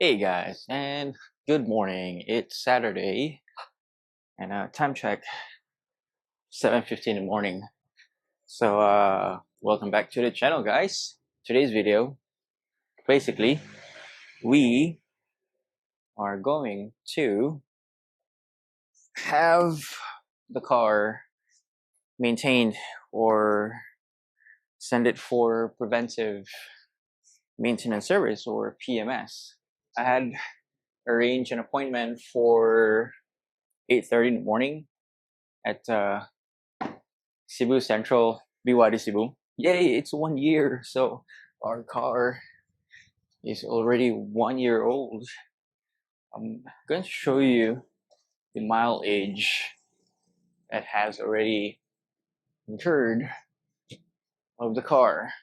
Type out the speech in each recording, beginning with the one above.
Hey guys, and good morning. It's Saturday, and time check 7:15 in the morning. So welcome back to the channel, guys. Today's video, basically, we are going to have the car maintained or send it for preventive maintenance service or PMS. I had arranged an appointment for 8:30 in the morning at Cebu Central, BYD Cebu. Yay, it's 1 year. So our car is already 1 year old. I'm going to show you the mileage that has already incurred of the car.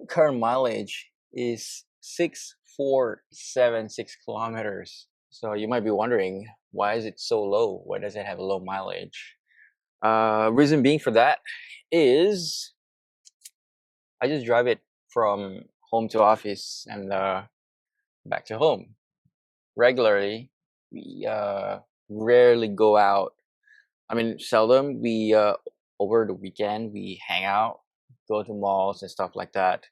Current mileage is 6,476 kilometers. So you might be wondering, why is it so low? Why does it have a low mileage? Reason being for that is I just drive it from home to office and back to home regularly. We rarely go out. I mean, seldom. We over the weekend we hang out, go to malls and stuff like that.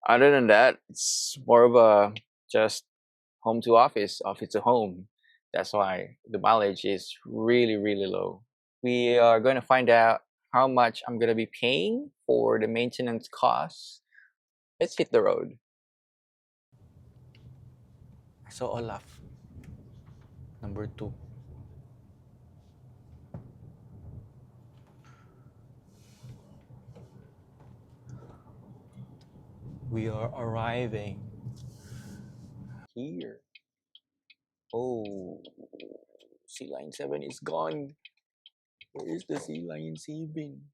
Other than that, it's more of a just home to office, office to home. That's why the mileage is really low. We are going to find out how much I'm going to be paying for the maintenance costs. Let's hit the road. I saw Olaf, number 2. We are arriving here. Oh, Sealion 7 is gone. Where is the Sealion 7?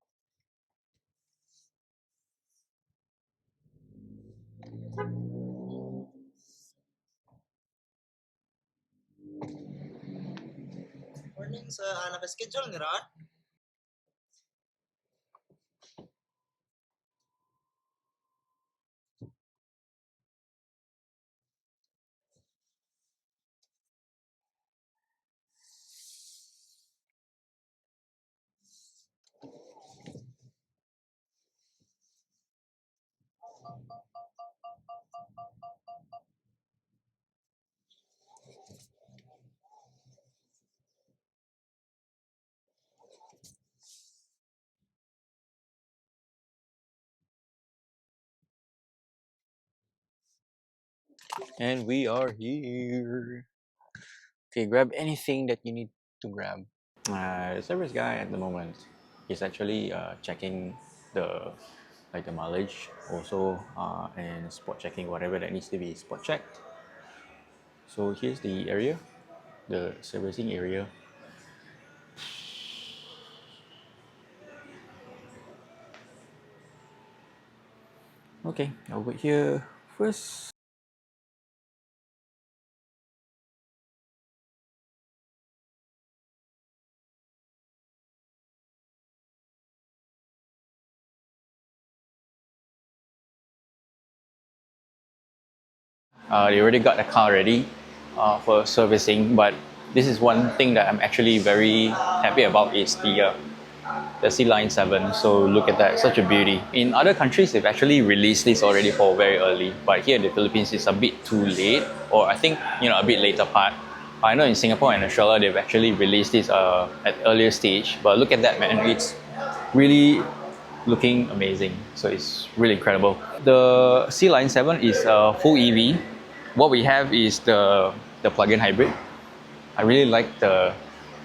Morning sa naka-schedule ni Ron? And we are here. Okay, grab anything that you need to grab. The service guy at the moment is actually checking the the mileage also and spot checking whatever that needs to be spot checked. So here's the area, the servicing area. Okay, over here first. They already got the car ready for servicing, but this is one thing that I'm actually very happy about is the Sealion 7. So look at that, such a beauty. In other countries, they've actually released this already for very early, but here in the Philippines, it's a bit too late, or I think a bit later part. I know in Singapore and Australia, they've actually released this at earlier stage, but look at that, man! It's really looking amazing. So it's really incredible. The Sealion 7 is a full EV. What we have is the plug-in hybrid. I really like the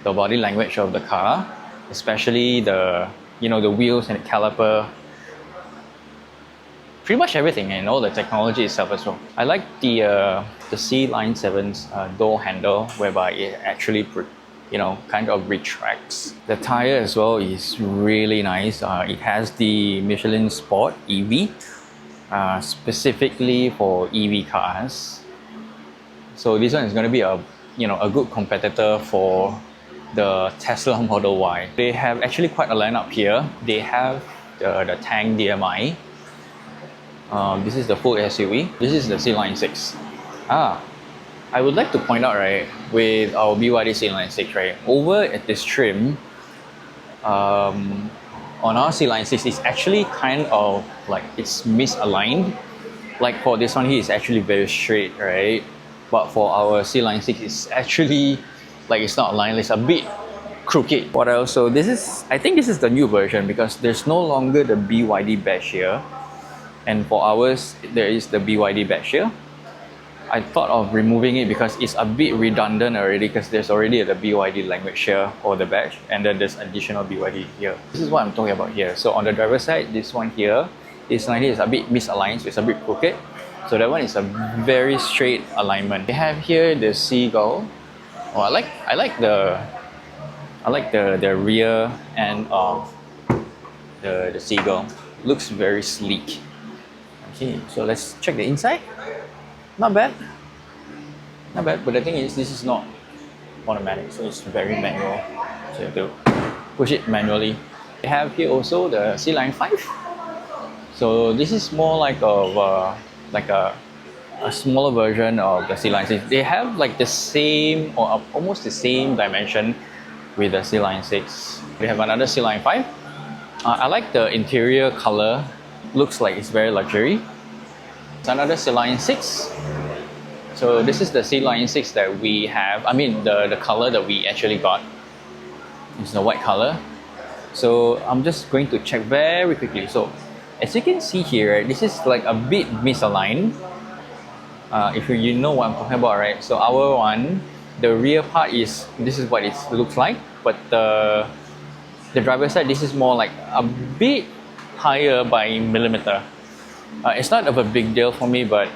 body language of the car, especially the the wheels and the caliper. Pretty much everything and all the technology itself as well. I like the Sealion 7's door handle, whereby it actually kind of retracts. The tire as well is really nice. It has the Michelin Sport EV, specifically for EV cars. So this one is going to be a good competitor for the Tesla Model Y. They have actually quite a lineup here. They have the Tang DMI. This is the full SUV. This is the Sealion 6. I would like to point out, right, with our BYD Cealion 6, right, over at this trim, on our Cealion 6, it's actually kind of like it's misaligned. Like for this one here, it's actually very straight, right? But for our Cealion 6, it's actually like it's not aligned, it's a bit crooked. What else? So this is, I think this is the new version because there's no longer the BYD badge here. And for ours, there is the BYD badge here. I thought of removing it because it's a bit redundant already because there's already the BYD language here or the badge, and then there's additional BYD here. This is what I'm talking about here. So on the driver's side, this one here, this line here is a bit misaligned, so it's a bit crooked. So that one is a very straight alignment. We have here the seagull. Oh, I like the rear end of the seagull. Looks very sleek. Okay, so let's check the inside. Not bad. Not bad, but the thing is, this is not automatic, so it's very manual. So you have to push it manually. We have here also the Cealion 5. So this is more like a smaller version of the Cealion 6. They have like the same or almost the same dimension with the Cealion 6. We have another Cealion 5. I like the interior color. Looks like it's very luxury. It's another Cealion 6. So this is the Cealion 6 that we have. I mean the color that we actually got. It's the white color. So I'm just going to check very quickly. So as you can see here, this is like a bit misaligned. If you know what I'm talking about, right? So our one, the rear part is, this is what it looks like. But the driver's side, this is more like a bit higher by millimeter. It's not of a big deal for me, but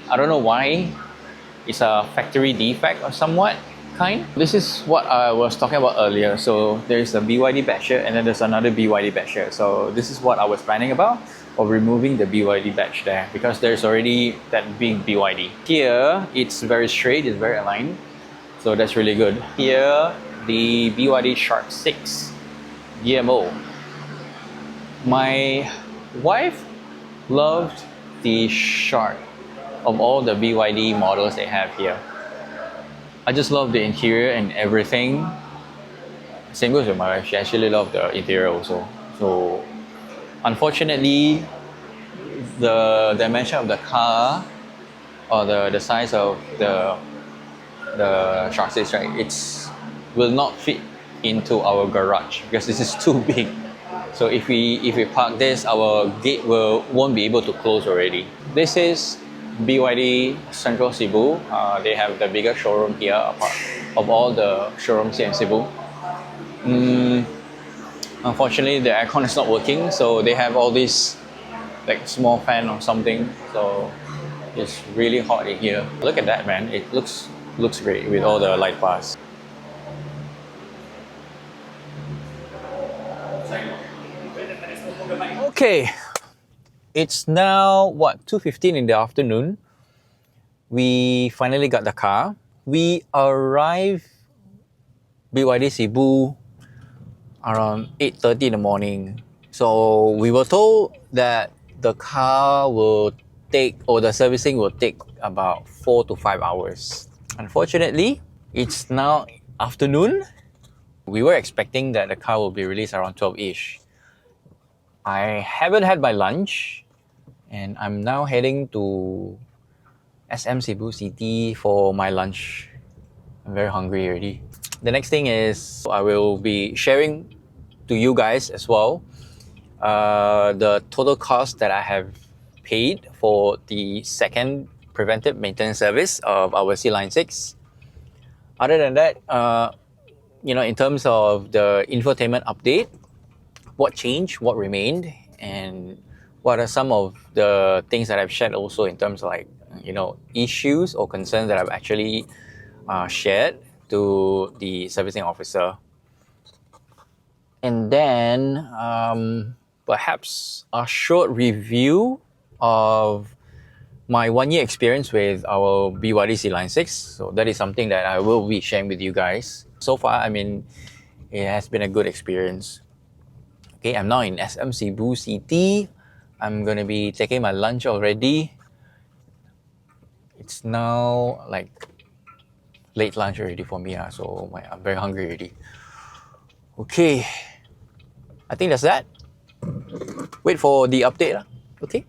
I don't know why. It's a factory defect or somewhat kind. This is what I was talking about earlier. So there's a BYD badge here and then there's another BYD badge here. So this is what I was planning about, of removing the BYD badge there because there's already that big BYD. Here, it's very straight, it's very aligned. So that's really good. Here, the BYD Shark 6 GMO. My wife loved the Shark of all the BYD models they have here. I just love the interior and everything. Same goes with my wife, she actually loved the interior also. So unfortunately, the dimension of the car or the size of the Shark 6, right, it's will not fit into our garage because this is too big. So if we park this, our gate won't be able to close already. This is BYD Central Cebu. They have the bigger showroom here apart of all the showrooms here in Cebu. Unfortunately, the aircon is not working, so they have all these like small fan or something. So it's really hot in here. Look at that, man! It looks great with all the light bars. Okay. It's now what, 2:15 in the afternoon. We finally got the car. We arrived BYD Cebu around 8:30 in the morning. So we were told that the car will take, or the servicing will take about 4 to 5 hours. Unfortunately, it's now afternoon. We were expecting that the car will be released around 12-ish. I haven't had my lunch and I'm now heading to SM Cebu City for my lunch. I'm very hungry already. The next thing is I will be sharing to you guys as well the total cost that I have paid for the second preventive maintenance service of our Cealion 6. Other than that, in terms of the infotainment update, what changed, what remained, and what are some of the things that I've shared also in terms of issues or concerns that I've actually shared to the servicing officer. And then perhaps a short review of my 1 year experience with our BYD Cealion 6. So that is something that I will be sharing with you guys. So far, it has been a good experience. Okay, I'm now in SM Cebu City. I'm gonna be taking my lunch already. It's now like late lunch already for me, so I'm very hungry already. Okay, I think that's that. Wait for the update. Okay.